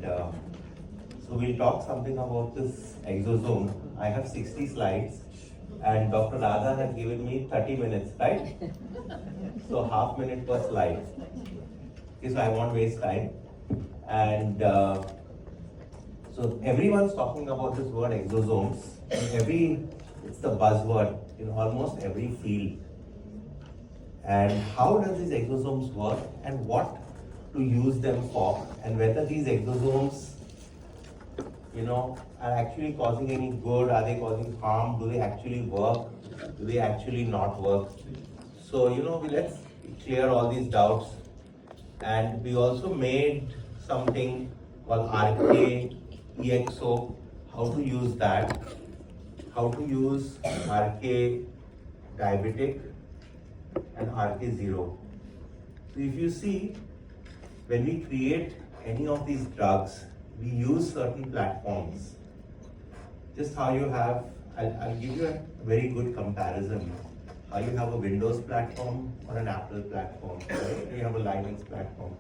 so we'll talk something about this exosome. I have 60 slides and Dr. Radha has given me 30 minutes, right? So half minute per slide. Okay, so I won't waste time. And so everyone's talking about this word exosomes. It's the buzzword in almost every field. And how does these exosomes work and what to use them for, and whether these exosomes, are actually causing any good, are they causing harm, do they actually work, do they actually not work? So, let's clear all these doubts. And we also made something called RK, EXO, how to use that, how to use RK diabetic and RK0. So if you see, when we create any of these drugs, we use certain platforms. Just how you have, I'll give you a very good comparison. How you have a Windows platform or an Apple platform, right? You have a Linux platform.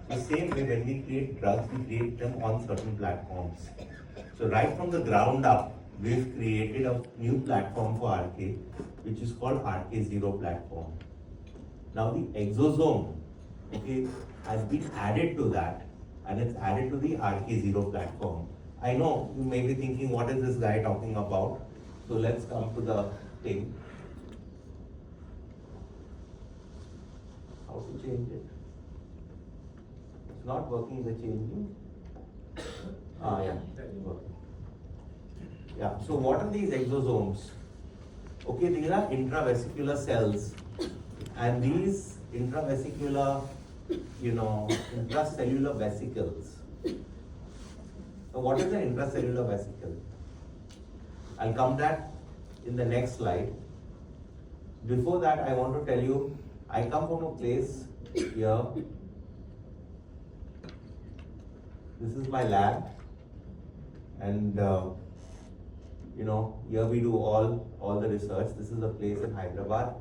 The same way, when we create drugs, we create them on certain platforms. So right from the ground up, we've created a new platform for RK, which is called RK0 platform. Now the exosome, has been added to that, and it's added to the RK0 platform. I know you may be thinking, what is this guy talking about? So let's come to the thing. How to change it? It's not working, the changing. Yeah, it's working. Yeah, so what are these exosomes? These are intravesicular cells, and these intravesicular, intracellular vesicles. So what is an intracellular vesicle? I'll come that in the next slide. Before that, I want to tell you, I come from a place here. This is my lab, and here we do all the research. This is a place in Hyderabad.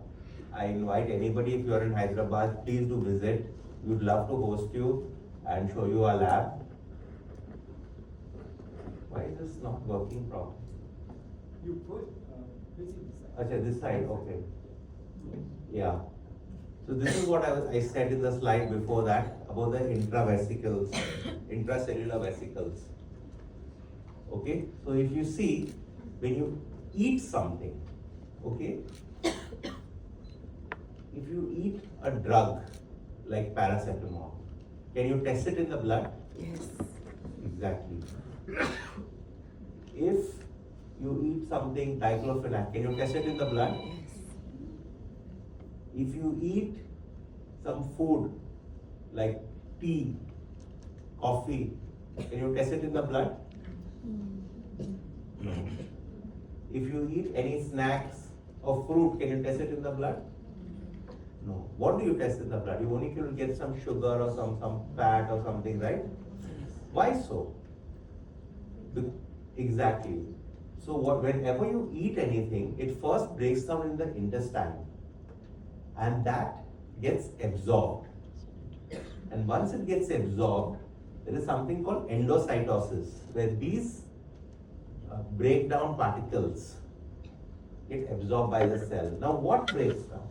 I invite anybody, if you are in Hyderabad, please do visit. We would love to host you and show you our lab. Why is this not working properly? You put This side, okay. Yeah. So this is what I said in the slide before that about the intravesicles, intracellular vesicles. Okay. So if you see, when you eat something, if you eat a drug like paracetamol, can you test it in the blood? Yes. Exactly. If you eat something diclofenac, can you test it in the blood? Yes. If you eat some food like tea, coffee, can you test it in the blood? No. If you eat any snacks or fruit, can you test it in the blood? No. What do you test in the blood? You only can get some sugar or some fat or something, right? Why so? Exactly. So whenever you eat anything, it first breaks down in the intestine, and that gets absorbed. And once it gets absorbed, there is something called endocytosis, where these breakdown particles get absorbed by the cell. Now what breaks down?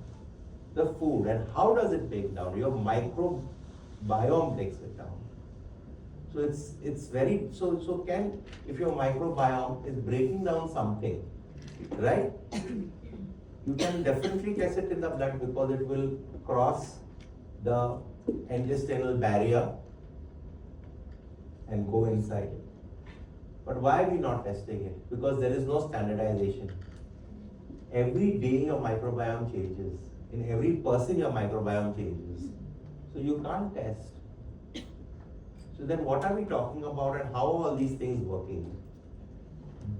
The food. And how does it break down? Your microbiome breaks it down. So it's very, if your microbiome is breaking down something, right? You can definitely test it in the blood because it will cross the intestinal barrier and go inside it. But why are we not testing it? Because there is no standardization. Every day your microbiome changes. In every person your microbiome changes. So you can't test. So then what are we talking about and how are all these things working?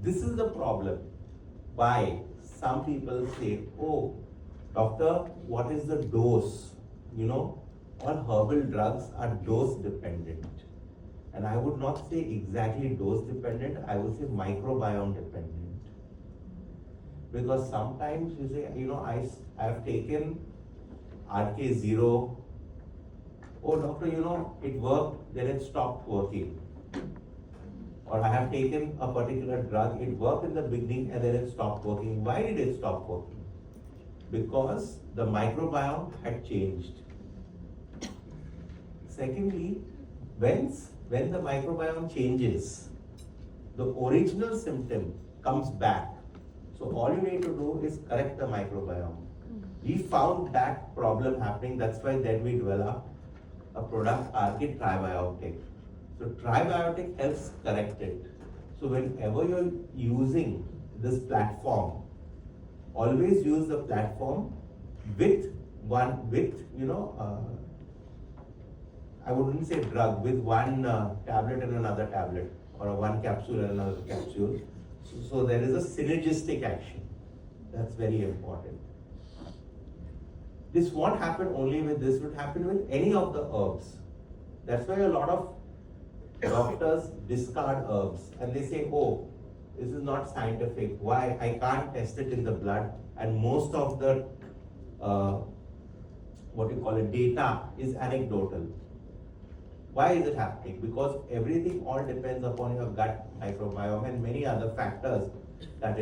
This is the problem. Why some people say, oh, doctor, what is the dose? All herbal drugs are dose dependent. And I would not say exactly dose dependent, I would say microbiome dependent. Because sometimes you say, I have taken RK0. Oh, doctor, it worked, then it stopped working. or I have taken a particular drug, it worked in the beginning and then it stopped working. Why did it stop working? Because the microbiome had changed. Secondly, when the microbiome changes, the original symptom comes back. So all you need to do is correct the microbiome. We found that problem happening, that's why then we developed a product, Archid Tribiotic. So Tribiotic helps correct it. So whenever you're using this platform, always use the platform with I wouldn't say drug, with one tablet and another tablet, or one capsule and another capsule. So there is a synergistic action. That's very important. This won't happen only with this, would happen with any of the herbs. That's why a lot of doctors discard herbs and they say, oh, this is not scientific. Why? I can't test it in the blood, and most of the data is anecdotal. Why is it happening? Because everything all depends upon your gut microbiome and many other factors that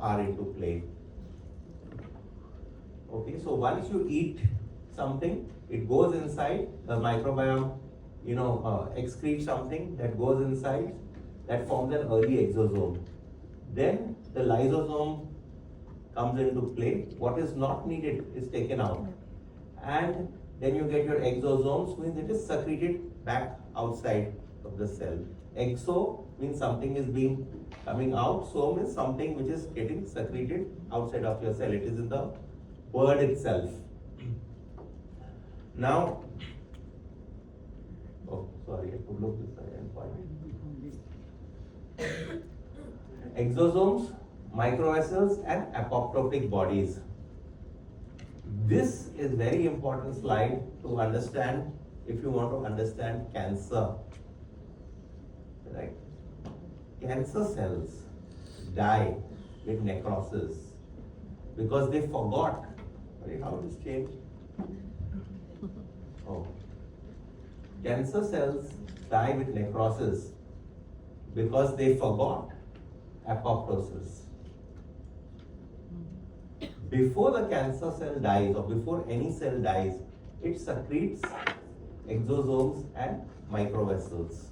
are into play. Okay, so once you eat something, it goes inside, the microbiome, excretes something that goes inside, that forms an early exosome. Then the lysosome comes into play. What is not needed is taken out. And then you get your exosomes, means it is secreted back outside of the cell. Exo means something is coming out, some is something which is getting secreted outside of your cell. It is in the word itself. Now, I have to look this side and find. Exosomes, microvessels, and apoptotic bodies. This is very important slide to understand if you want to understand cancer. Right? Cancer cells die with necrosis because they forgot. How it is changed? Oh. Cancer cells die with necrosis because they forgot apoptosis. Before the cancer cell dies, or before any cell dies, it secretes exosomes and microvessels.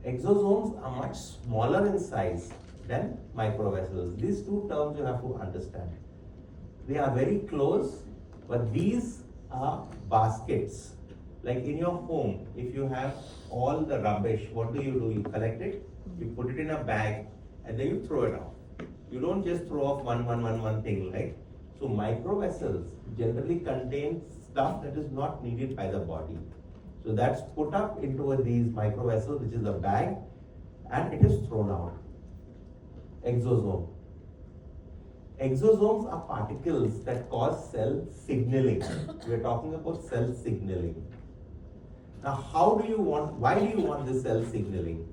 Exosomes are much smaller in size than microvessels. These two terms you have to understand. They are very close, but these are baskets. Like in your home, if you have all the rubbish, what do? You collect it, you put it in a bag, and then you throw it out. You don't just throw off one thing, right? So microvessels generally contain stuff that is not needed by the body. So that's put up into these microvessels, which is a bag, and it is thrown out. Exosome. Exosomes are particles that cause cell signaling. We are talking about cell signaling. Now, why do you want this cell signaling?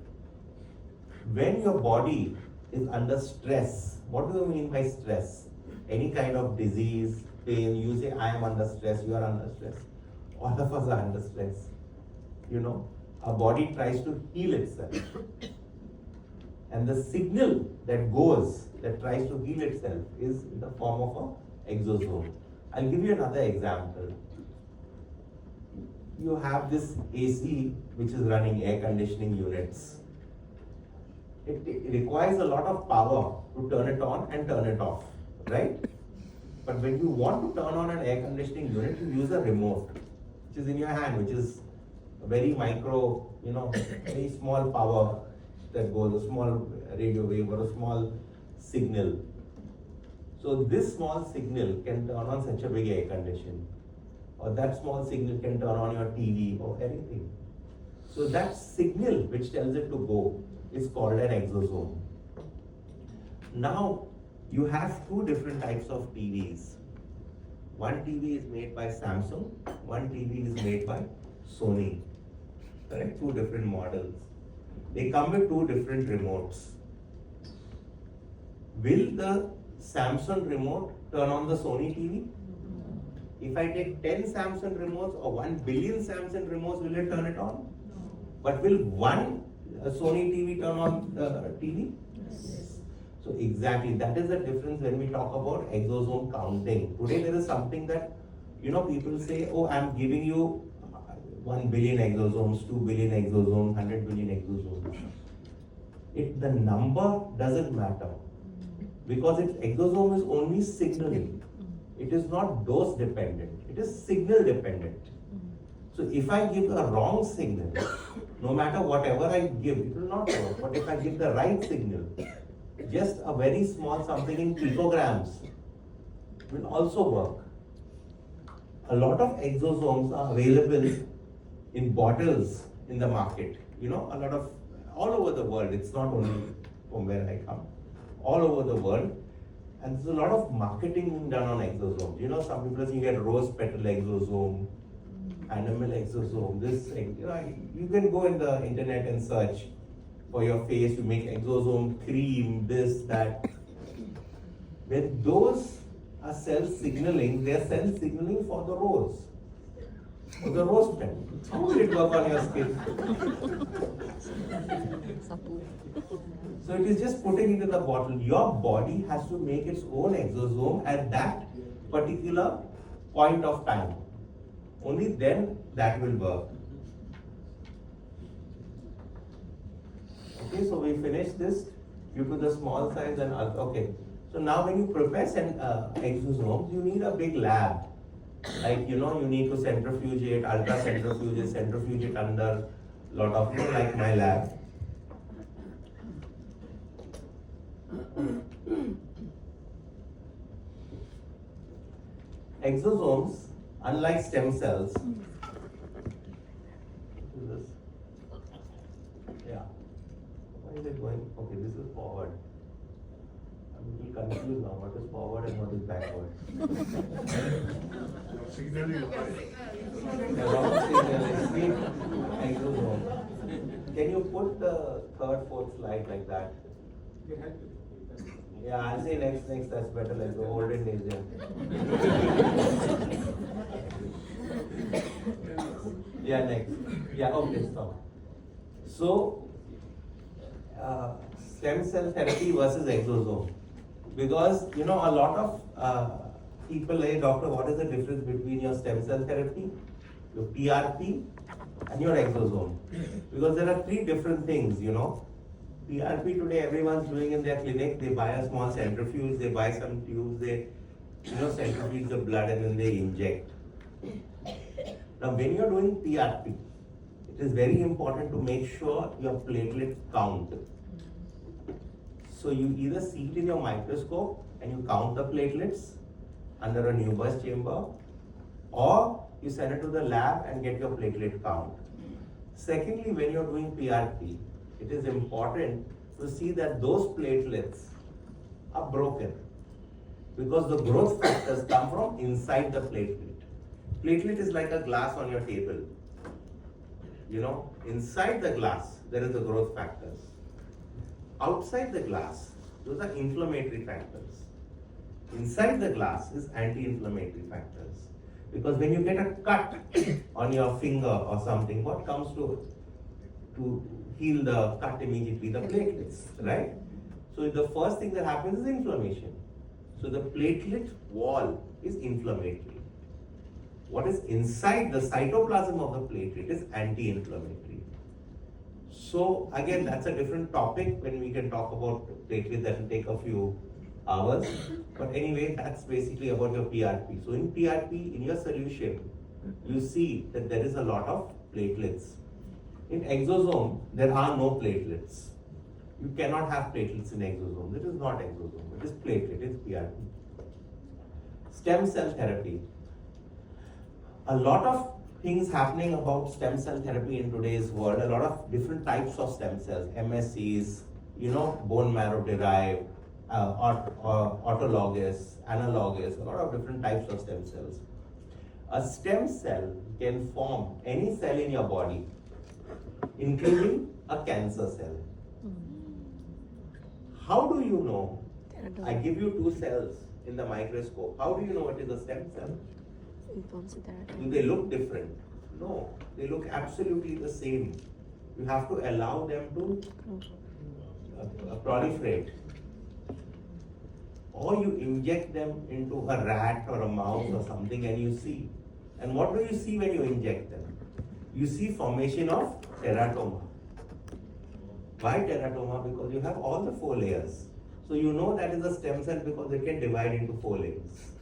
When your body is under stress, what do you mean by stress? Any kind of disease, pain, you say, I am under stress, you are under stress. All of us are under stress. Our body tries to heal itself. And the signal that tries to heal itself is in the form of an exosome. I'll give you another example. You have this AC which is running, air conditioning units. It requires a lot of power to turn it on and turn it off, right? But when you want to turn on an air conditioning unit, you use a remote, which is in your hand, which is a very micro, very small power that goes, a small radio wave or a small signal. So this small signal can turn on such a big air condition, or that small signal can turn on your TV or anything. So that signal which tells it to go is called an exosome. Now, you have two different types of TVs. One TV is made by Samsung, one TV is made by Sony. Correct? Two different models. They come with two different remotes. Will the Samsung remote turn on the Sony TV? If I take 10 Samsung remotes or 1 billion Samsung remotes, will it turn it on? But will one Sony TV turn on the TV? Yes. So exactly, that is the difference when we talk about exosome counting. Today there is something that, people say, oh, I'm giving you 1 billion exosomes, 2 billion exosomes, 100 billion exosomes. The number doesn't matter because exosome is only signaling. It is not dose dependent, it is signal dependent. So if I give a wrong signal, no matter whatever I give, it will not work. But if I give the right signal, just a very small something in picograms will also work. A lot of exosomes are available in bottles in the market. A lot of, all over the world, it's not only from where I come, all over the world. And there's a lot of marketing done on exosomes. Some people say you get rose petal exosome, animal exosome, this, you can go in the internet and search for your face, you make exosome cream, this, that. When those are cell signaling, they are cell signaling for the rose. For the rose petal. How will it work on your skin? So it is just putting it in the bottle. Your body has to make its own exosome at that particular point of time. Only then that will work. Okay, so we finished this due to the small size and okay. So now when you prepare exosomes, you need a big lab. Like, you need to centrifuge it, centrifuge it under a lot of, like my lab. Exosomes, unlike stem cells, yeah. Why is it going? Okay, this is forward. I'm a little confused now. What is forward and what is backward? Exosome. Can you put the third, fourth slide like that? Yeah, I'll say next, that's better, like the olden days. Yeah, next. Yeah, okay, stop. So, stem cell therapy versus exosome. Because, a lot of people say, doctor, what is the difference between your stem cell therapy, your PRP, and your exosome? Because there are three different things, PRP today everyone's doing in their clinic. They buy a small centrifuge, they buy some tubes, they centrifuge the blood and then they inject. Now when you're doing PRP, it is very important to make sure your platelet count. So you either see it in your microscope and you count the platelets under a Newburst chamber, or you send it to the lab and get your platelet count. Secondly, when you're doing PRP, it is important to see that those platelets are broken because the growth factors come from inside the platelet. Platelet is like a glass on your table. Inside the glass, there is the growth factors. Outside the glass, those are inflammatory factors. Inside the glass is anti-inflammatory factors. Because when you get a cut on your finger or something, what comes to heal the cut immediately? The platelets, right? So the first thing that happens is inflammation. So the platelet wall is inflammatory. What is inside the cytoplasm of the platelet is anti-inflammatory. So again, that's a different topic when we can talk about platelets. That will take a few hours. But anyway, that's basically about your PRP. So in PRP, in your solution, you see that there is a lot of platelets. In exosome, there are no platelets. You cannot have platelets in exosome. It is not exosome, it is platelet, it is PRP. Stem cell therapy. A lot of things happening about stem cell therapy in today's world, a lot of different types of stem cells, MSCs, bone marrow derived, autologous, analogous, a lot of different types of stem cells. A stem cell can form any cell in your body, including a cancer cell. How do you know? I give you two cells in the microscope. How do you know it is a stem cell? Do they look different? No, they look absolutely the same. you have to allow them to proliferate. Or you inject them into a rat or a mouse or something and you see. And what do you see when you inject them? You see formation of teratoma. Why teratoma? Because you have all the 4 layers. So you know that is a stem cell because it can divide into 4 layers.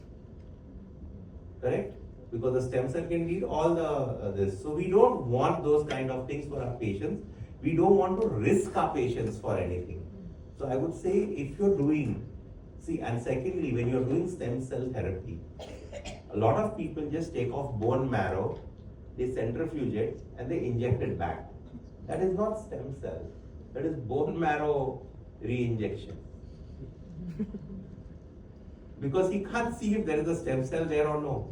Correct? Because the stem cell can read all the this. So we don't want those kind of things for our patients. We don't want to risk our patients for anything. So I would say if you're doing, and secondly, when you're doing stem cell therapy, a lot of people just take off bone marrow, they centrifuge it and they inject it back. That is not stem cell. That is bone marrow re-injection. Because he can't see if there is a stem cell there or no.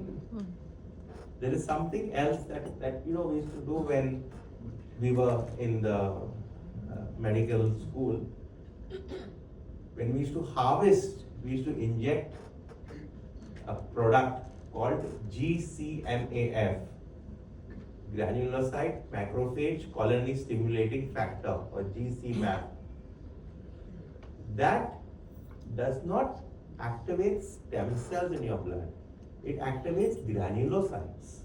There is something else that we used to do when we were in the medical school. When we used to harvest, we used to inject a product called GCMAF, granulocyte macrophage colony stimulating factor, or GCMAF. That does not activate stem cells in your blood. It activates granulocytes.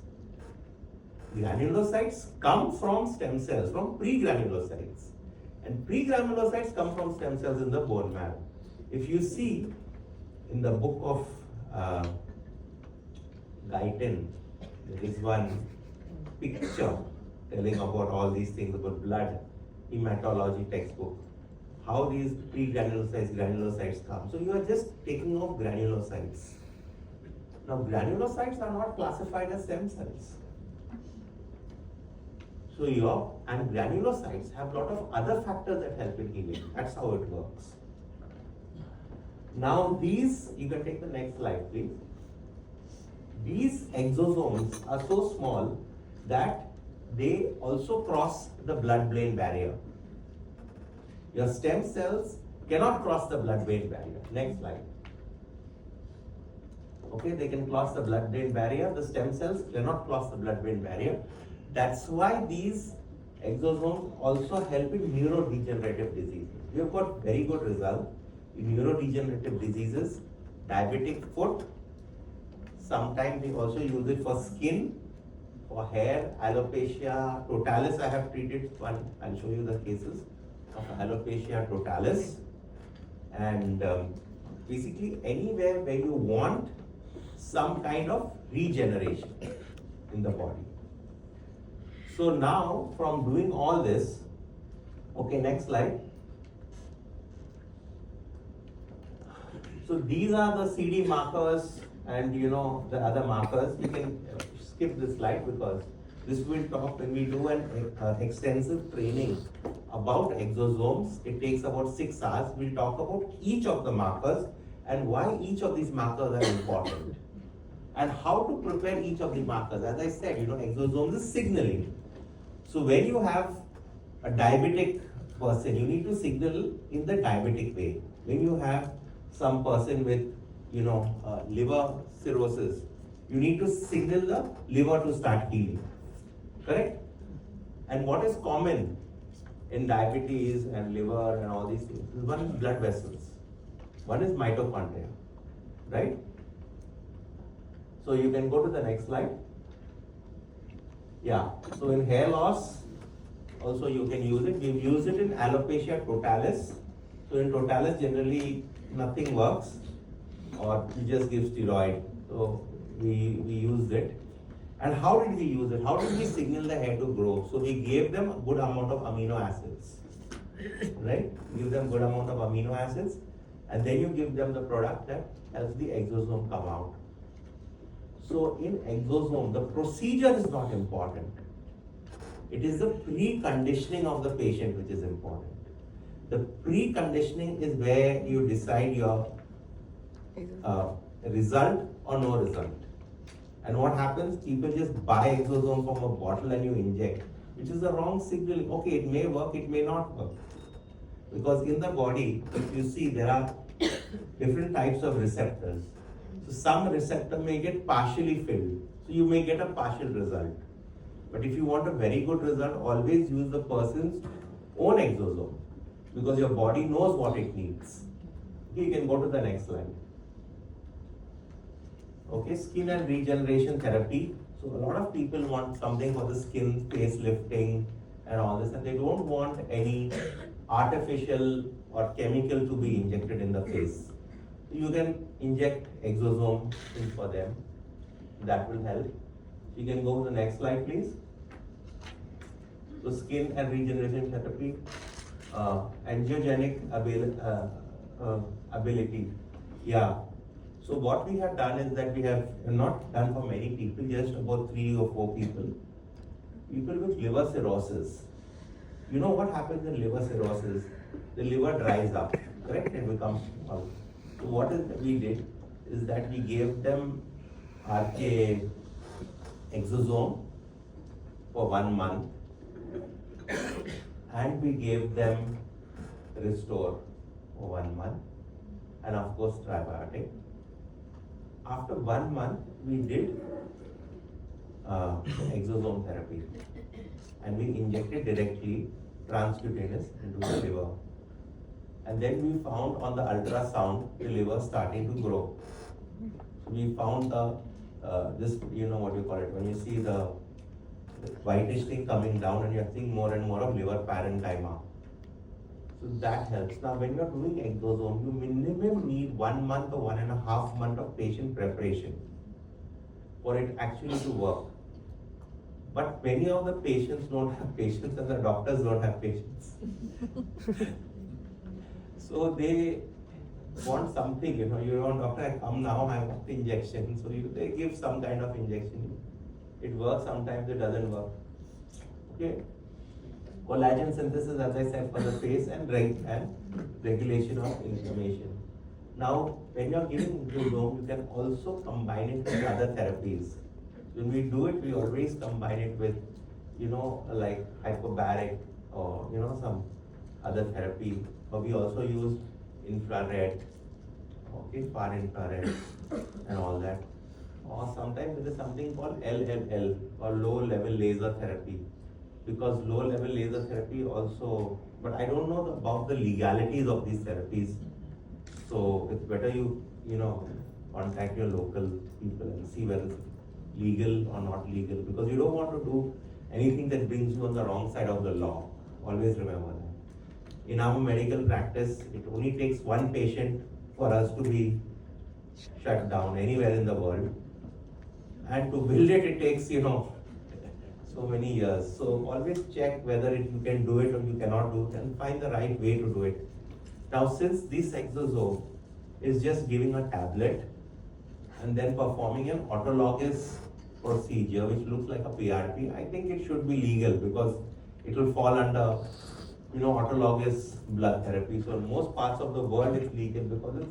Granulocytes come from stem cells, from pregranulocytes. And pregranulocytes come from stem cells in the bone marrow. If you see in the book of Guyton, there is one picture telling about all these things about blood, hematology textbook, how these pregranulocytes, granulocytes come. So you are just taking off granulocytes. Now granulocytes are not classified as stem cells. So and granulocytes have a lot of other factors that help in healing. That's how it works. Now these, you can take the next slide please. These exosomes are so small that they also cross the blood-brain barrier. Your stem cells cannot cross the blood-brain barrier. Next slide. Okay, they can cross the blood-brain barrier. The stem cells cannot cross the blood-brain barrier. That's why these exosomes also help in neurodegenerative diseases. We have got very good results in neurodegenerative diseases, diabetic foot. Sometimes we also use it for skin, for hair, alopecia totalis. I have treated one. I'll show you the cases of alopecia totalis. And basically anywhere where you want some kind of regeneration in the body. So now, from doing all this, okay, next slide. So these are the CD markers and the other markers. We can skip this slide because this will talk when we do an extensive training about exosomes. It takes about 6 hours. We'll talk about each of the markers and why each of these markers are important and how to prepare each of the markers. As I said, exosomes is signaling. So when you have a diabetic person, you need to signal in the diabetic way. When you have some person with, liver cirrhosis, you need to signal the liver to start healing. Correct? And what is common in diabetes and liver and all these things is one is blood vessels, one is mitochondria, right? So you can go to the next slide. Yeah, so in hair loss, also you can use it. We've used it in alopecia totalis. So in totalis, generally nothing works, or we just give steroid. So we used it. And how did we use it? How did we signal the hair to grow? So we gave them a good amount of amino acids, right? Give them good amount of amino acids, and then you give them the product that helps the exosome come out. So in exosome, the procedure is not important. It is the preconditioning of the patient which is important. The preconditioning is where you decide your result or no result. And what happens? People just buy exosome from a bottle and you inject, which is the wrong signaling. Okay, it may work, it may not work. Because in the body, if you see, there are different types of receptors. So some receptor may get partially filled. So you may get a partial result. But if you want a very good result, always use the person's own exosome, because your body knows what it needs. Okay, you can go to the next slide. Okay, skin and regeneration therapy. So a lot of people want something for the skin, face lifting and all this, and they don't want any artificial or chemical to be injected in the face. So you can inject exosome in for them. That will help. You can go to the next slide, please. So skin and regeneration therapy, angiogenic ability. Yeah. So what we have done is that we have not done for many people, just about 3 or 4 people. People with liver cirrhosis. You know what happens in liver cirrhosis? The liver dries up, correct? And becomes small. So what is we did is that we gave them RK exosome for 1 month, and we gave them restore for 1 month, and of course tribiotic. After 1 month, we did exosome therapy, and we injected directly transcutaneous into the liver. And then we found on the ultrasound the liver starting to grow. So we found the this, you know what you call it, when you see the whitish thing coming down and you're seeing more and more of liver parenchyma. So that helps. Now when you're doing exosome, you minimum need 1 month or 1.5 months of patient preparation for it actually to work. But many of the patients don't have patience and the doctors don't have patience. So they want something, you want doctor, I come now, I want injection. So they give some kind of injection. It works, sometimes it doesn't work. Okay. Collagen synthesis, as I said, for the face and regulation of inflammation. Now, when you are giving exosome, you can also combine it with other therapies. When we do it, we always combine it with, like hyperbaric or, some other therapy. But we also use infrared, okay, far infrared and all that. Or sometimes there is something called LLL or low level laser therapy. Because low level laser therapy also, but I don't know about the legalities of these therapies. So it's better you contact your local people and see whether it's legal or not legal, because you don't want to do anything that brings you on the wrong side of the law. Always remember that. In our medical practice, it only takes 1 patient for us to be shut down anywhere in the world. And to build it, it takes, so many years. So always check whether you can do it or you cannot do it, and find the right way to do it. Now, since this exosome is just giving a tablet and then performing an autologous procedure which looks like a PRP, I think it should be legal, because it will fall under autologous blood therapy. So in most parts of the world it's legal because it's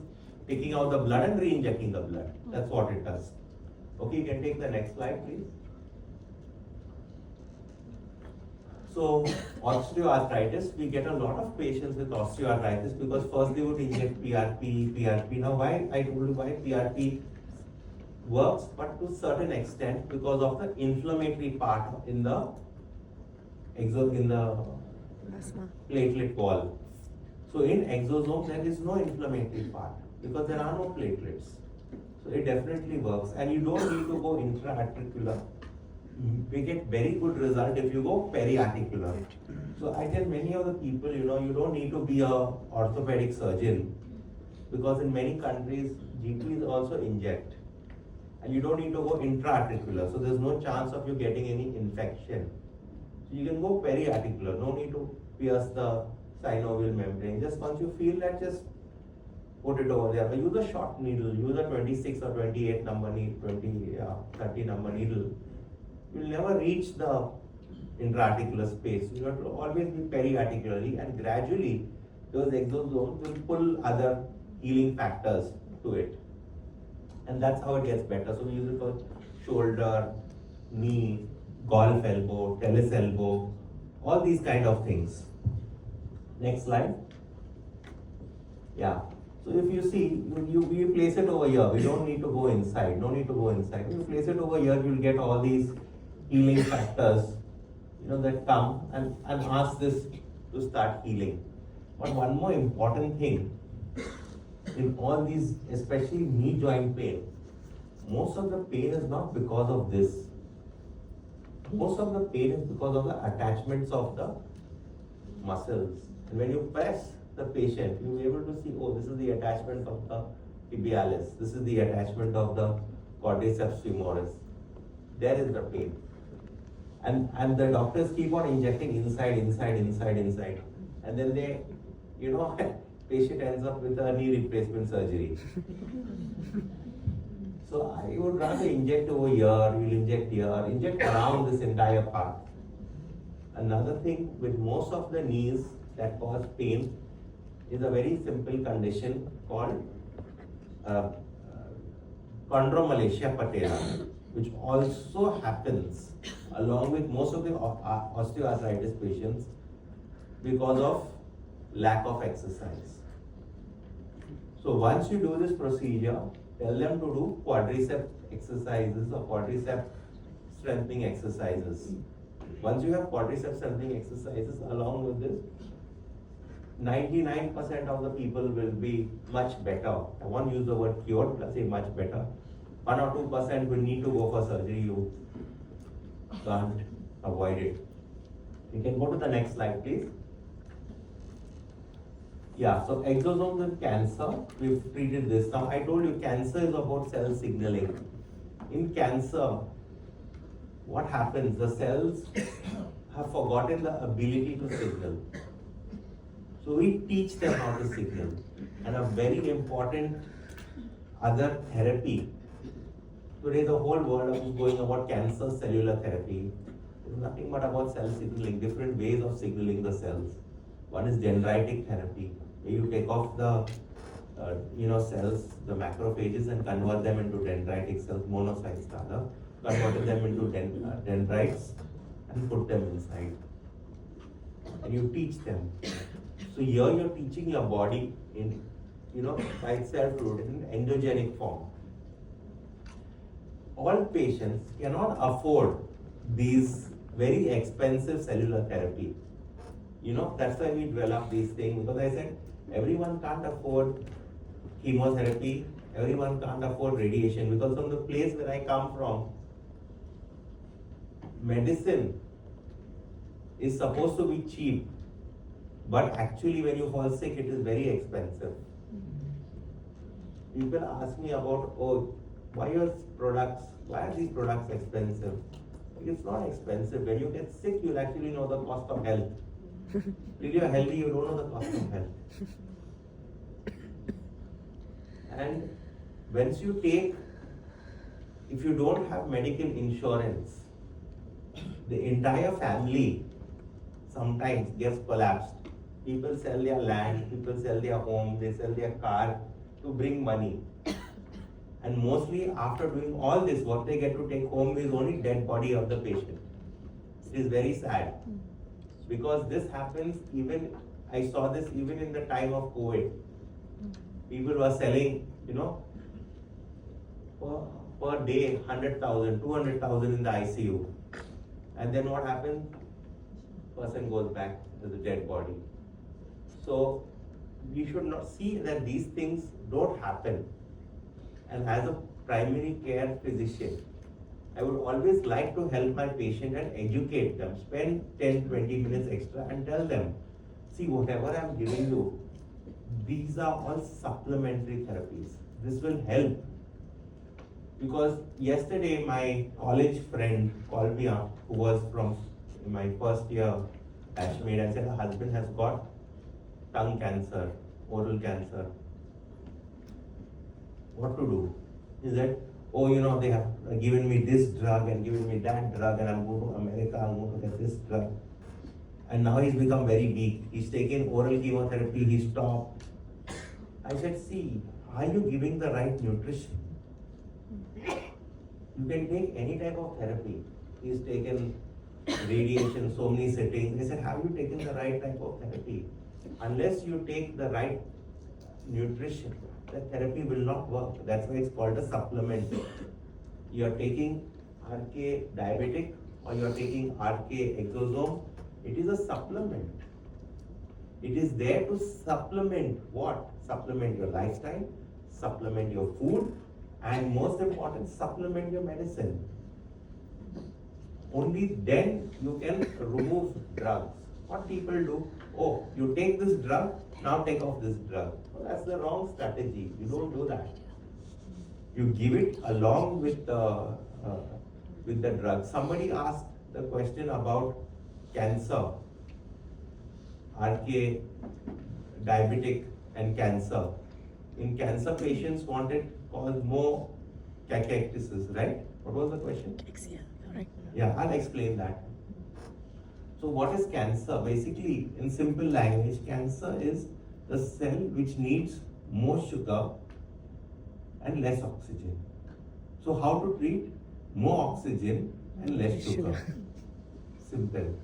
taking out the blood and re-injecting the blood. That's what it does. Okay, you can take the next slide, please. So osteoarthritis, we get a lot of patients with osteoarthritis because first they would inject PRP. Now why I told you why PRP works, but to a certain extent because of the inflammatory part in the platelet wall. So in exosome there is no inflammatory part because there are no platelets. So it definitely works, and you don't need to go intra-articular. We get very good result if you go peri-articular. So I tell many of the people, you don't need to be a orthopedic surgeon, because in many countries GPs also inject, and you don't need to go intra-articular. So there's no chance of you getting any infection. So you can go peri-articular. No need to pierce the synovial membrane. Just once you feel that, just put it over there. But use a short needle. Use a 26 or 28 number needle, 30 number needle. You'll never reach the intra-articular space. You have to always be peri-articularly, and gradually those exosomes will pull other healing factors to it. And that's how it gets better. So we use it for shoulder, knee, golf elbow, tennis elbow, all these kind of things. Next slide. Yeah. So if you see, you place it over here. We don't need to go inside. No need to go inside. If you place it over here, you'll get all these healing factors, that come and ask this to start healing. But one more important thing, in all these, especially knee joint pain, most of the pain is not because of this. Most of the pain is because of the attachments of the muscles. And when you press the patient, you'll be able to see, oh, this is the attachment of the tibialis, this is the attachment of the quadriceps femoris. There is the pain. And the doctors keep on injecting inside. And then they, patient ends up with a knee replacement surgery. So I would rather inject over here, you'll inject here, inject around this entire part. Another thing with most of the knees that cause pain is a very simple condition called chondromalacia patella, which also happens along with most of the osteoarthritis patients because of lack of exercise. So once you do this procedure, tell them to do quadriceps exercises or quadriceps strengthening exercises. Once you have quadriceps strengthening exercises along with this, 99% of the people will be much better. I won't use the word cured, let's say much better. 1 or 2% will need to go for surgery. You can't avoid it. You can go to the next slide, please. Yeah, so exosomes in cancer, we've treated this. Now, I told you cancer is about cell signaling. In cancer, what happens? The cells have forgotten the ability to signal. So we teach them how to signal. And a very important other therapy. Today the whole world is going about cancer cellular therapy. It's nothing but about cell signaling, different ways of signaling the cells. One is dendritic therapy, where you take off the cells, the macrophages, and convert them into dendritic cells, monocytes rather, convert them into dendrites and put them inside. And you teach them. So here you're teaching your body in, by itself to do it in endogenic form. All patients cannot afford these very expensive cellular therapy. That's why we develop these things, because I said everyone can't afford chemotherapy, everyone can't afford radiation, because from the place where I come from, medicine is supposed to be cheap, but actually when you fall sick, it is very expensive. People ask me about, why are these products expensive? It's not expensive. When you get sick, you'll actually know the cost of health. Till you're healthy, you don't know the cost of health. And once you take, if you don't have medical insurance, the entire family sometimes gets collapsed. People sell their land, people sell their home, they sell their car to bring money. And mostly after doing all this, what they get to take home is only dead body of the patient. It is very sad. Because this happens I saw this even in the time of COVID. People were selling, per day 100,000, 200,000 in the ICU. And then what happens? Person goes back as a dead body. So we should not see that these things don't happen. And as a primary care physician, I would always like to help my patient and educate them. Spend 10-20 minutes extra and tell them, see, whatever I'm giving you, these are all supplementary therapies. This will help. Because yesterday my college friend called me up, who was from my first year batchmate, and said her husband has got tongue cancer, oral cancer. What to do? He said, they have given me this drug and given me that drug, and I'm going to America, I'm going to get this drug. And now he's become very weak. He's taken oral chemotherapy, he stopped. I said, see, are you giving the right nutrition? You can take any type of therapy. He's taken radiation, so many settings. I said, have you taken the right type of therapy? Unless you take the right nutrition, the therapy will not work. That's why it's called a supplement. You are taking RK diabetic or you are taking RK exosome, it is a supplement. It is there to supplement what? Supplement your lifestyle, supplement your food, and most important, supplement your medicine. Only then you can remove drugs. What people do, oh, you take this drug, now take off this drug. Well, that's the wrong strategy. You don't do that. You give it along with the drug. Somebody asked the question about cancer, RK, diabetic and cancer. In cancer, patients wanted cause more cachectasis, right? What was the question? Yeah, I'll explain that. So what is cancer? Basically, in simple language, cancer is the cell which needs more sugar and less oxygen. So how to treat? More oxygen and less sugar. Simple.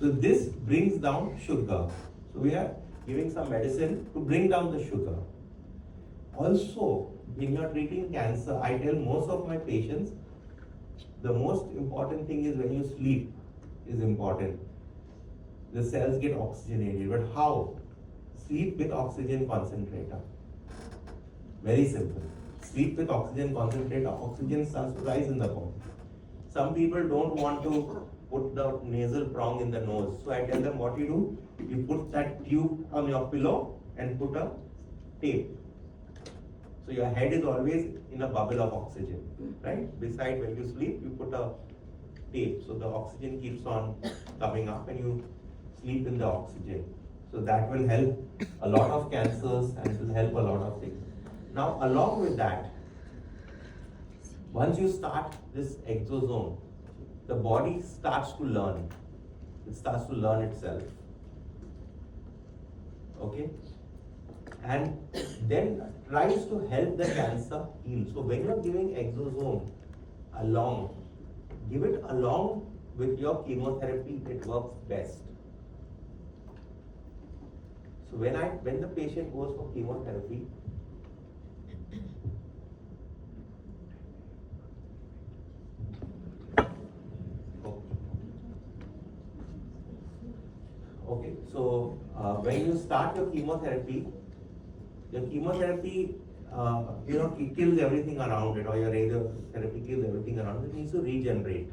So this brings down sugar. So we are giving some medicine to bring down the sugar. Also, when you are treating cancer, I tell most of my patients, the most important thing is when you sleep is important. The cells get oxygenated, but how? Sleep with oxygen concentrator. Very simple. Sleep with oxygen concentrator, oxygen starts to rise in the body. Some people don't want to put the nasal prong in the nose. So I tell them what you do, you put that tube on your pillow and put a tape. So your head is always in a bubble of oxygen, right? Beside when you sleep, you put a tape. So the oxygen keeps on coming up and you sleep in the oxygen. So that will help a lot of cancers and it will help a lot of things. Now along with that, once you start this exosome, the body starts to learn. It starts to learn itself. Okay? And then tries to help the cancer heal. So when you're giving exosome along, give it along with your chemotherapy, it works best. So when the patient goes for chemotherapy, okay, so when you start your chemotherapy kills everything around it, or your radiotherapy kills everything around it. It needs to regenerate.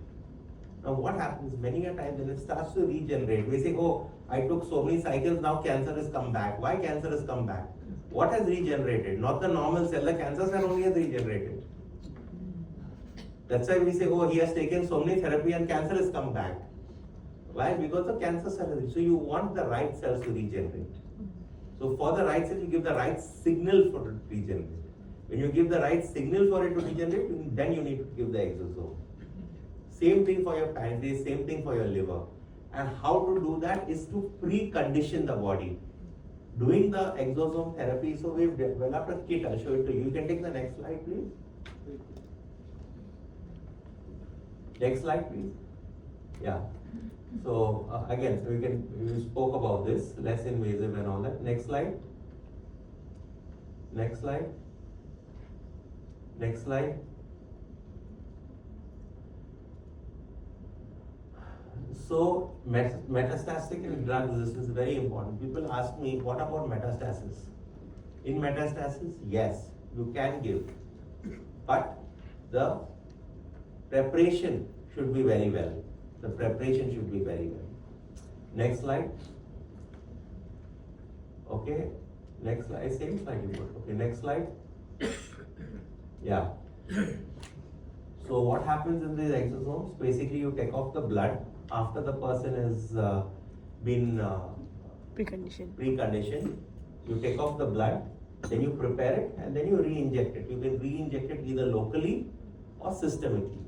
Now what happens many a time when it starts to regenerate, we say, oh, I took so many cycles, now cancer has come back. Why cancer has come back? What has regenerated? Not the normal cell, the cancer cell only has regenerated. That's why we say, oh, he has taken so many therapy and cancer has come back. Why? Because the cancer cell is, so you want the right cells to regenerate. So for the right cell, you give the right signal for it to regenerate. When you give the right signal for it to regenerate, then you need to give the exosome. Same thing for your pancreas, same thing for your liver. And how to do that is to precondition the body. Doing the exosome therapy, so we've developed a kit, I'll show it to you. You can take the next slide, please. Next slide, please. Yeah. So again, so we spoke about this, less invasive and all that. Next slide. Next slide. Next slide. So metastatic and drug resistance is very important. People ask me, what about metastasis? In metastasis, yes, you can give, but the preparation should be very well. The preparation should be very well. Next slide. Okay. Next slide. Same slide you put. Okay. Next slide. Yeah. So what happens in these exosomes? Basically, you take off the blood after the person has been preconditioned. You take off the blood, then you prepare it, and then you re-inject it. You can re-inject it either locally or systemically.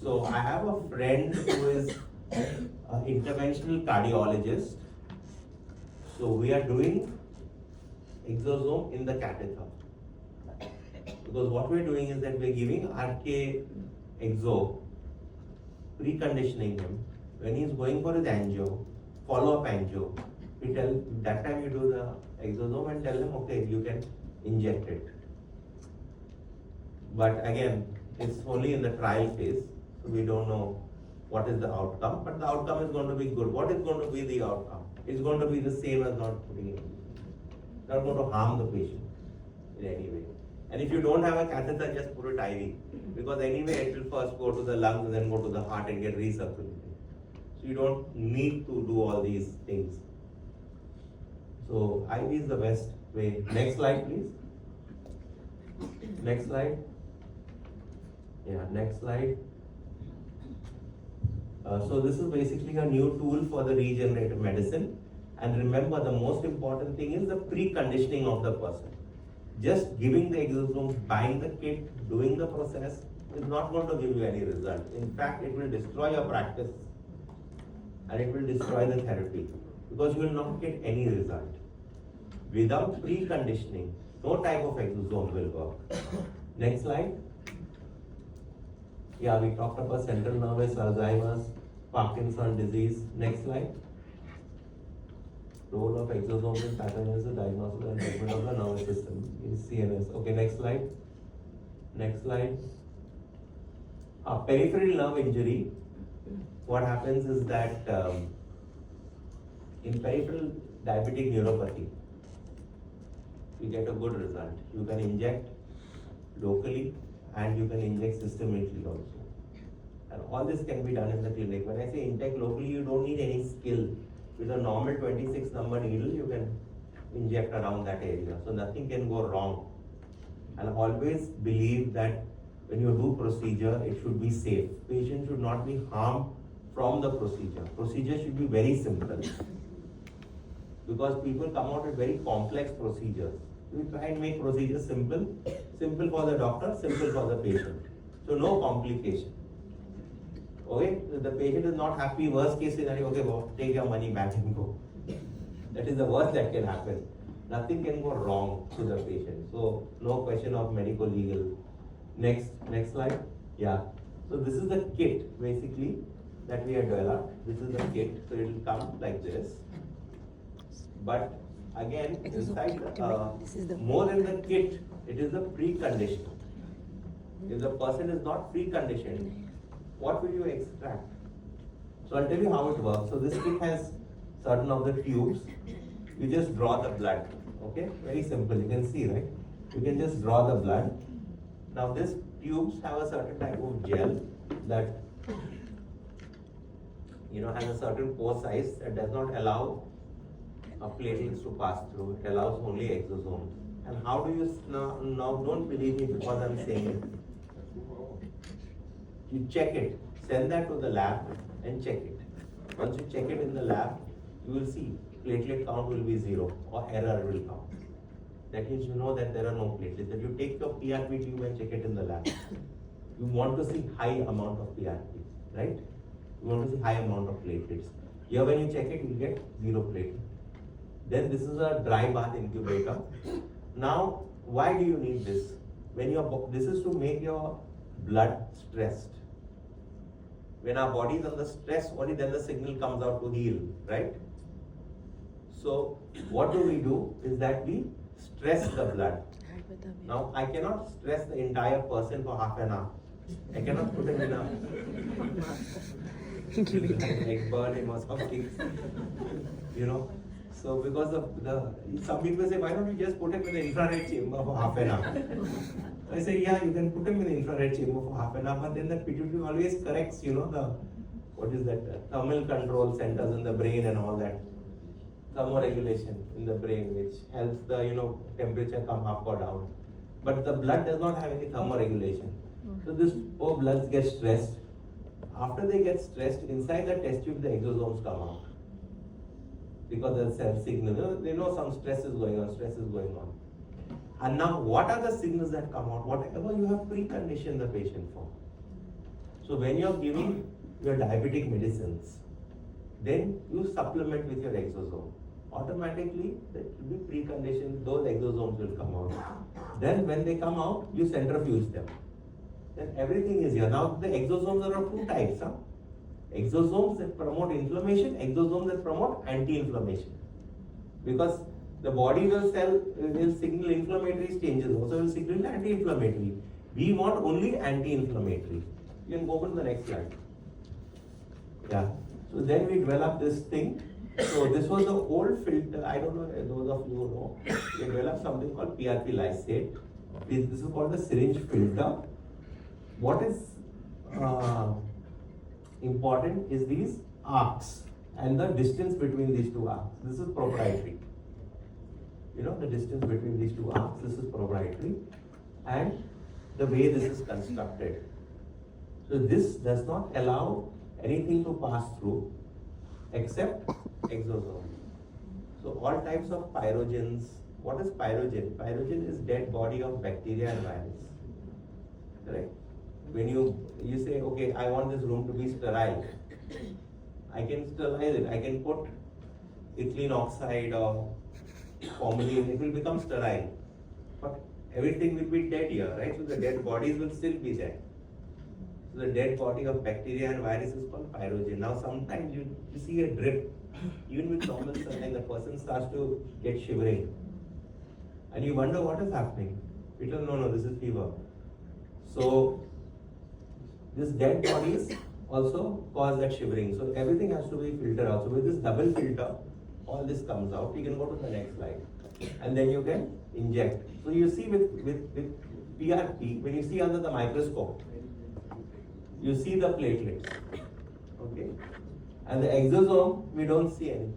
So I have a friend who is an interventional cardiologist. So we are doing exosome in the catheter. Because what we're doing is that we're giving RK exo, preconditioning him. When he's going for his angio, follow-up angio, we tell, that time you do the exosome and tell him, okay, you can inject it. But again, it's only in the trial phase. So we don't know what is the outcome, but the outcome is going to be good. What is going to be the outcome? It's going to be the same as not putting it. Not going to harm the patient in any way. And if you don't have a catheter, just put it IV. Because anyway, it will first go to the lungs and then go to the heart and get recirculated. So you don't need to do all these things. So IV is the best way. Next slide, please. Next slide. Yeah, next slide. So this is basically a new tool for the regenerative medicine. And remember, the most important thing is the preconditioning of the person. Just giving the exosomes, buying the kit, doing the process is not going to give you any result. In fact, it will destroy your practice and it will destroy the therapy because you will not get any result. Without preconditioning, no type of exosome will work. Next slide. Yeah, we talked about central nervous, Alzheimer's, Parkinson's disease. Next slide. Role of exosomes in pathogenesis, diagnosis and treatment of the nervous system in CNS. Okay, next slide. Next slide. Peripheral nerve injury. What happens is that in peripheral diabetic neuropathy, you get a good result. You can inject locally and you can inject systemically also. And all this can be done in the clinic. When I say inject locally, you don't need any skill. With a normal 26 number needle, you can inject around that area. So nothing can go wrong. And always believe that when you do procedure, it should be safe. Patient should not be harmed from the procedure. Procedure should be very simple. Because people come out with very complex procedures. We try and make procedures simple. Simple for the doctor, simple for the patient. So no complication. Okay, the patient is not happy, worst case scenario, okay, well, take your money back and go. That is the worst that can happen. Nothing can go wrong to the patient. So no question of medical legal. Next slide. Yeah. So this is the kit basically that we have developed. This is the kit. So it will come like this. But again, inside more than the kit, it is the precondition. If the person is not preconditioned, what will you extract? So I'll tell you how it works. So this kit has certain of the tubes. You just draw the blood. Okay, very simple. You can see, right? You can just draw the blood. Now these tubes have a certain type of gel that has a certain pore size that does not allow platelets to pass through. It allows only exosomes. And how do you now don't believe me because I'm saying it. You check it, send that to the lab and check it. Once you check it in the lab, you will see platelet count will be 0 or error will come. That means you know that there are no platelets. That you take your PRP tube and check it in the lab. You want to see high amount of PRP, right? You want to see high amount of platelets. Here when you check it, you get 0 platelet. Then this is a dry bath incubator. Now, why do you need this? This is to make your blood stressed. When our body is under stress, only then the signal comes out to heal, right? So what do is that we stress the blood. Now I cannot stress the entire person for half an hour. I cannot put him in a like burn him or something. So because of some people say, why don't you just put him in the infrared chamber for half an hour? I say, yeah, you can put him in the infrared chamber for half an hour, but then the pituitary always corrects, thermal control centers in the brain and all that. Thermoregulation in the brain, which helps the, temperature come up or down. But the blood does not have any thermoregulation. So this poor blood gets stressed. After they get stressed, inside the test tube, the exosomes come out. Because the cell signal, they know some stress is going on. And now, what are the signals that come out? Whatever you have preconditioned the patient for. So when you are giving your diabetic medicines, then you supplement with your exosome. Automatically, that will be preconditioned, those exosomes will come out. Then when they come out, you centrifuge them. Then everything is here. Now the exosomes are of 2 types. Exosomes that promote inflammation, exosomes that promote anti-inflammation. Because the body will signal inflammatory changes, also will signal anti-inflammatory. We want only anti-inflammatory. You can go on to the next slide. Yeah. So then we developed this thing. So this was the old filter. I don't know if those of you who know. We developed something called PRP lysate. This is called the syringe filter. What is important is these arcs and the distance between these two arcs. This is proprietary. You know, the distance between these two arcs, this is proprietary. And the way this is constructed. So this does not allow anything to pass through except exosomes. So all types of pyrogens. What is pyrogen? Pyrogen is dead body of bacteria and virus. Correct? When you say, okay, I want this room to be sterile, I can sterilize it. I can put ethylene oxide or formalin, it will become sterile. But everything will be dead here, right? So the dead bodies will still be there. So the dead body of bacteria and virus is called pyrogen. Now sometimes you see a drip, even with normal sunlight, the person starts to get shivering. And you wonder what is happening. We tell, no, this is fever. So this dead bodies also cause that shivering. So everything has to be filtered out. So with this double filter, all this comes out. You can go to the next slide. And then you can inject. So you see with PRP, when you see under the microscope, you see the platelets. Okay? And the exosome, we don't see any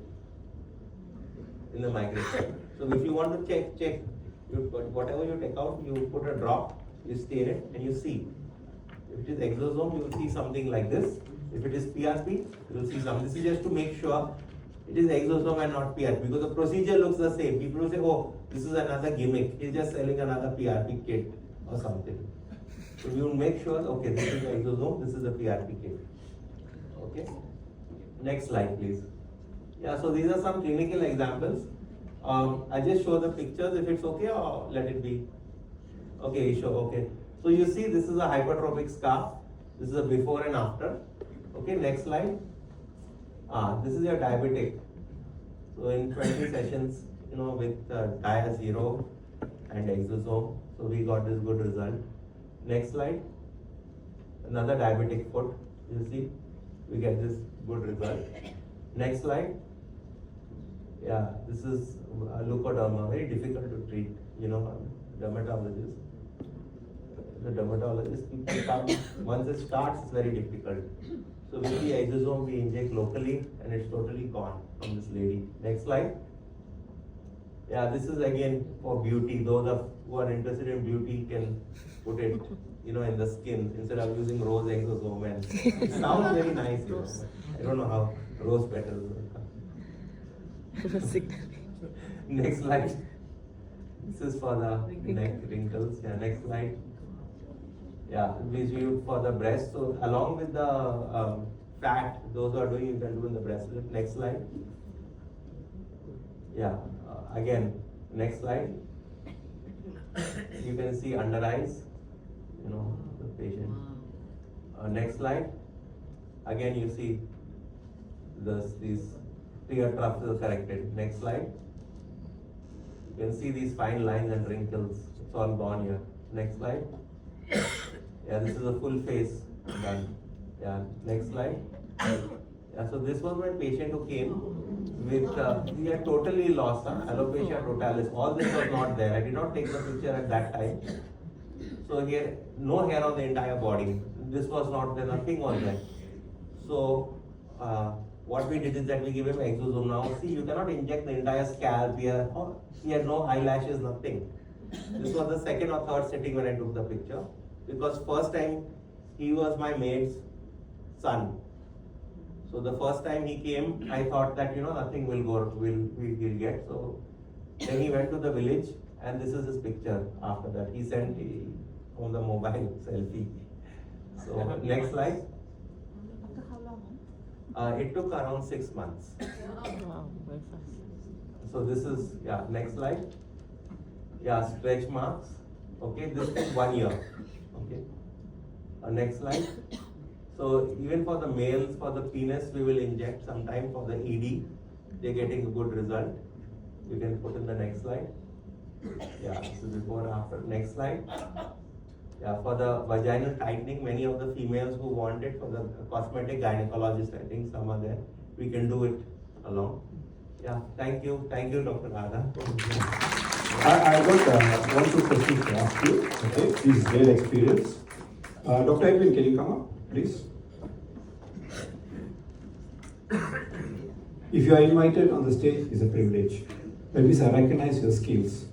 in the microscope. So if you want to check, whatever you take out, you put a drop, you stain it, and you see. If it is exosome, you will see something like this. If it is PRP, you will see something. This is just to make sure it is exosome and not PRP, because the procedure looks the same. People will say, oh, this is another gimmick. He's just selling another PRP kit or something. So we will make sure, okay, this is the exosome, this is the PRP kit. Okay. Next slide, please. Yeah, so these are some clinical examples. I just show the pictures if it's okay, or let it be. Okay, sure, okay. So you see, this is a hypertrophic scar. This is a before and after. Okay, next slide. This is your diabetic. So in 20 sessions, with dia 0 and exosome, so we got this good result. Next slide. Another diabetic foot. You see, we get this good result. Next slide. Yeah, this is leukoderma, very difficult to treat. Dermatologist. The dermatologist, people come, once it starts, it's very difficult. So with the exosome, we inject locally and it's totally gone from this lady. Next slide. Yeah, this is again for beauty. Those who are interested in beauty can put it, in the skin instead of using rose exosome. And it sounds very nice, I don't know how rose petals will come. Next slide. This is for the neck wrinkles. Yeah, next slide. Yeah, we use for the breast. So along with the fat, those who are doing, you can do in the breast. Next slide. Yeah, again, next slide. You can see under eyes, the patient. Next slide. Again, you see these tear troughs are corrected. Next slide. You can see these fine lines and wrinkles. It's all gone here. Next slide. Yeah, this is a full face done. Yeah, next slide. Yeah, so this was my patient who came with, he had totally lost alopecia totalis. All this was not there. I did not take the picture at that time. So here, no hair on the entire body. This was not there, nothing was there. So, what we did is that we give him exosome. Now, see, you cannot inject the entire scalp here. He had no eyelashes, nothing. This was the second or third sitting when I took the picture. Because first time, he was my maid's son. So the first time he came, I thought that, nothing will go, we'll get. So then he went to the village and this is his picture after that. He sent on the mobile selfie. So next slide. After how long? It took around 6 months. Wow, very fast. So this is, yeah, next slide. Yeah, stretch marks. Okay, this is 1 year. Okay. Next slide. So even for the males, for the penis, we will inject sometime for the ED. They're getting a good result. You can put in the next slide. Yeah, this is before and after. Next slide. Yeah, for the vaginal tightening, many of the females who want it, for the cosmetic gynecologist, I think some are there. We can do it along. Yeah, thank you, Dr. Radha. I got one, two questions to ask you. Okay, this is great experience. Dr. Edwin, can you come up, please? If you are invited on the stage, it's a privilege. That means I recognize your skills.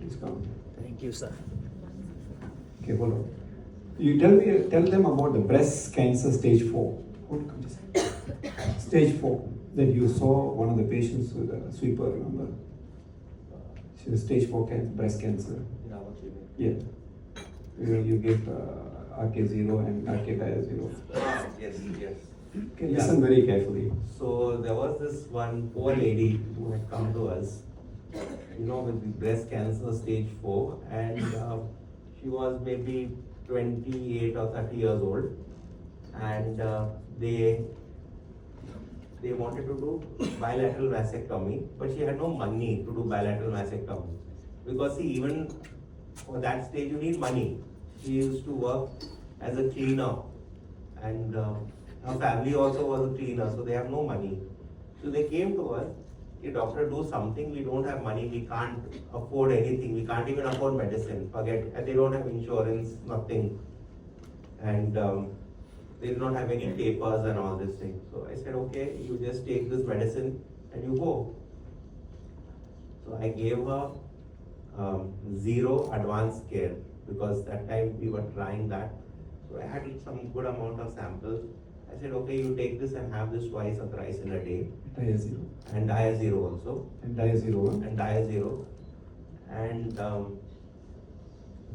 Please come. Thank you, sir. Okay, hold on. You tell them about the breast cancer stage 4. Hold on, just stage 4. That you saw one of the patients with a sweeper, remember? She was stage 4 breast cancer. Yeah, what you mean? Yeah. You gave RK0 and RK0. Yes, yes. Okay, listen very carefully. So there was this one poor lady who had come to us, with the breast cancer stage 4, and she was maybe 28 or 30 years old, and they wanted to do bilateral mastectomy, but she had no money to do bilateral mastectomy, because see, even for that stage you need money. She used to work as a cleaner, and her family also was a cleaner, so they have no money. So they came to us, "Hey, doctor, do something. We don't have money. We can't afford anything. We can't even afford medicine. Forget. And they don't have insurance, nothing. And they do not have any papers and all this thing." So I said, "Okay, you just take this medicine and you go." So I gave her zero advanced care, because that time we were trying that. So I had some good amount of samples. I said, "Okay, you take this and have this twice or thrice in a day." Dia0. And Dia0 also. And Dia0. And Dia0. And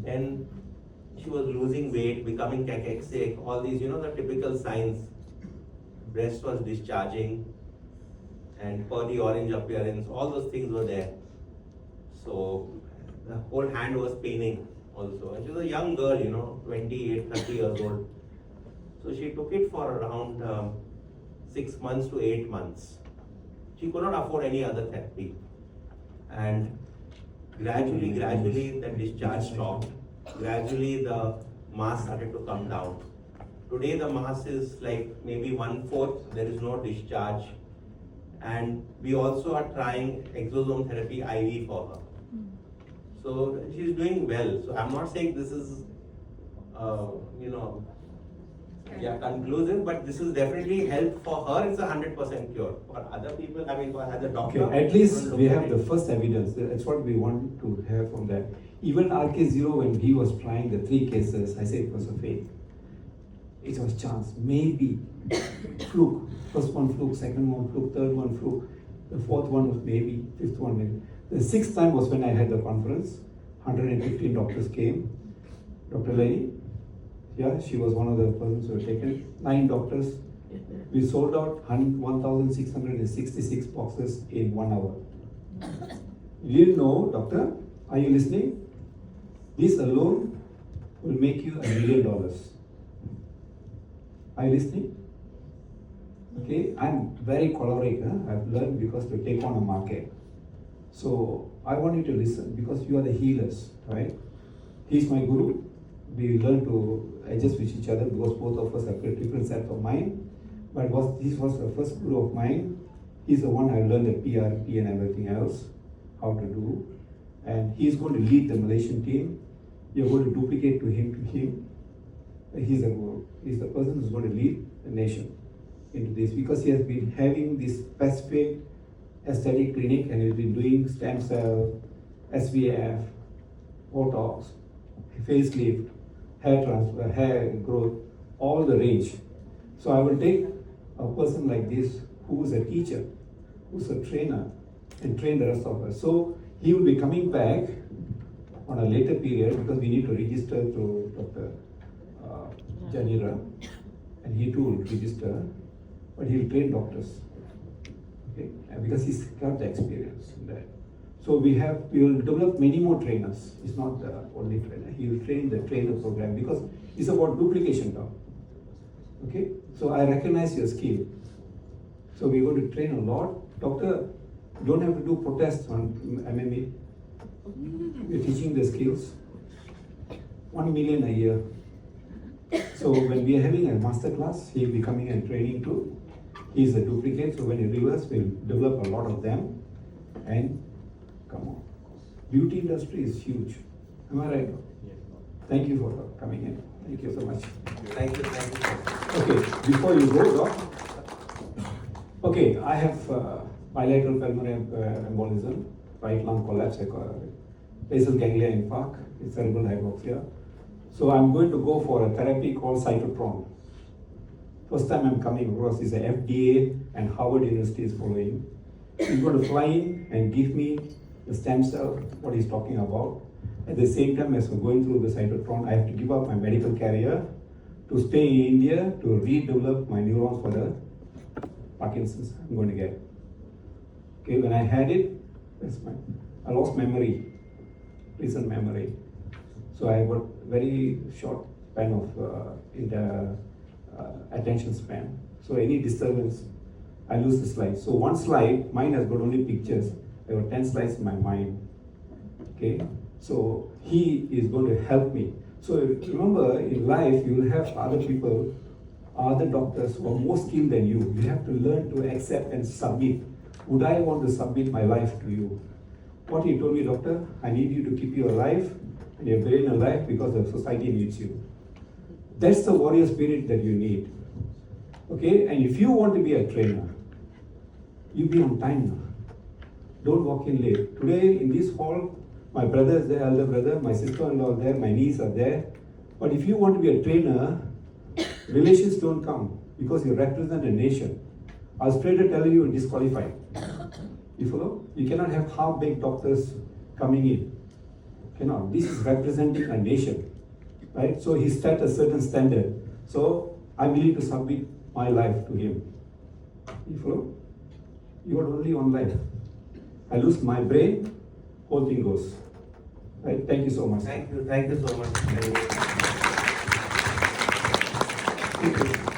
then she was losing weight, becoming cachexic, all these, the typical signs. Breast was discharging, and pearly orange appearance, all those things were there. So the whole hand was paining also. And she was a young girl, 28, 30 years old. So she took it for around 6 months to 8 months. She could not afford any other therapy. And gradually the discharge stopped. Gradually the mass started to come down. Today the mass is like maybe 1/4, there is no discharge. And we also are trying exosome therapy IV for her. So she's doing well. So I'm not saying this is, conclusive, but this is definitely help for her. It's 100% cure. For other people, for other doctor. Okay, at least we have the first evidence. That's what we want to have from that. Even RK0, when he was trying the 3 cases, I said it was a fake. It was chance, maybe fluke. First one fluke, second one fluke, third one fluke. The fourth one was maybe, fifth one maybe. The 6th time was when I had the conference. 115 doctors came. Dr. Lady, yeah, she was one of the persons who were taken. 9 doctors. We sold out 1,666 boxes in 1 hour. You didn't know, doctor? Are you listening? This alone will make you $1 million. Are you listening? Okay, I'm very choleric. I've learned because to take on a market. So I want you to listen, because you are the healers, right? He's my guru. We learn to adjust with each other, because both of us have different sets of mind. But this was the first guru of mine. He's the one I learned the PRP and everything else, how to do. And he's going to lead the Malaysian team. You're going to duplicate to him. He's the guru. He's the person who's going to lead the nation into this, because he has been having this specific aesthetic clinic, and he's been doing stem cell, SVF, Botox, facelift, hair transfer, hair growth, all the range. So I will take a person like this who is a teacher, who's a trainer, and train the rest of us. So he will be coming back on a later period, because we need to register to Dr. Janira, and he too will register, but he will train doctors. Okay, because he's got the experience in that. So we will develop many more trainers. He's not the only trainer. He will train the trainer program, because it's about duplication now. Okay, so I recognize your skill. So we're going to train a lot. Doctor, you don't have to do protests on MMA. We're teaching the skills. 1 million a year. So when we are having a master class, he will be coming and training too. He's a duplicate, so when he reverse, we'll develop a lot of them. And come on, beauty industry is huge. Am I right? Yes. Thank you for coming in. Thank you so much. Thank you, thank you. Okay, before you go, Doc. Okay, I have bilateral pulmonary embolism, right lung collapse, basal ganglia infarct, cerebral hypoxia. So I'm going to go for a therapy called cytotron. First time I'm coming across is the FDA and Harvard University is following. He's going to fly in and give me the stem cell, what he's talking about. At the same time as we're going through the cytotron, I have to give up my medical career to stay in India to redevelop my neurons for the Parkinson's I'm going to get. Okay, when I had it, I lost memory, recent memory. So I got very short span of attention span. So any disturbance, I lose the slide. So one slide, mine has got only pictures. There were 10 slides in my mind. Okay, so he is going to help me. So remember, in life, you will have other people, other doctors who are more skilled than you. You have to learn to accept and submit. Would I want to submit my life to you? What he told me, doctor, I need you to keep you alive and your brain alive because the society needs you. That's the warrior spirit that you need. Okay, and if you want to be a trainer, you be on time now. Don't walk in late. Today in this hall, my brother is there, elder brother, my sister-in-law is there, my niece are there. But if you want to be a trainer, relations don't come because you represent a nation. I was straight to tell you, you're disqualified. You follow? You cannot have half-baked doctors coming in. Cannot. This is representing a nation, right? So he set a certain standard. So I'm willing to submit my life to him. You follow? You are only one life. I lose my brain, whole thing goes. Right? Thank you so much. Thank you so much. Thank you.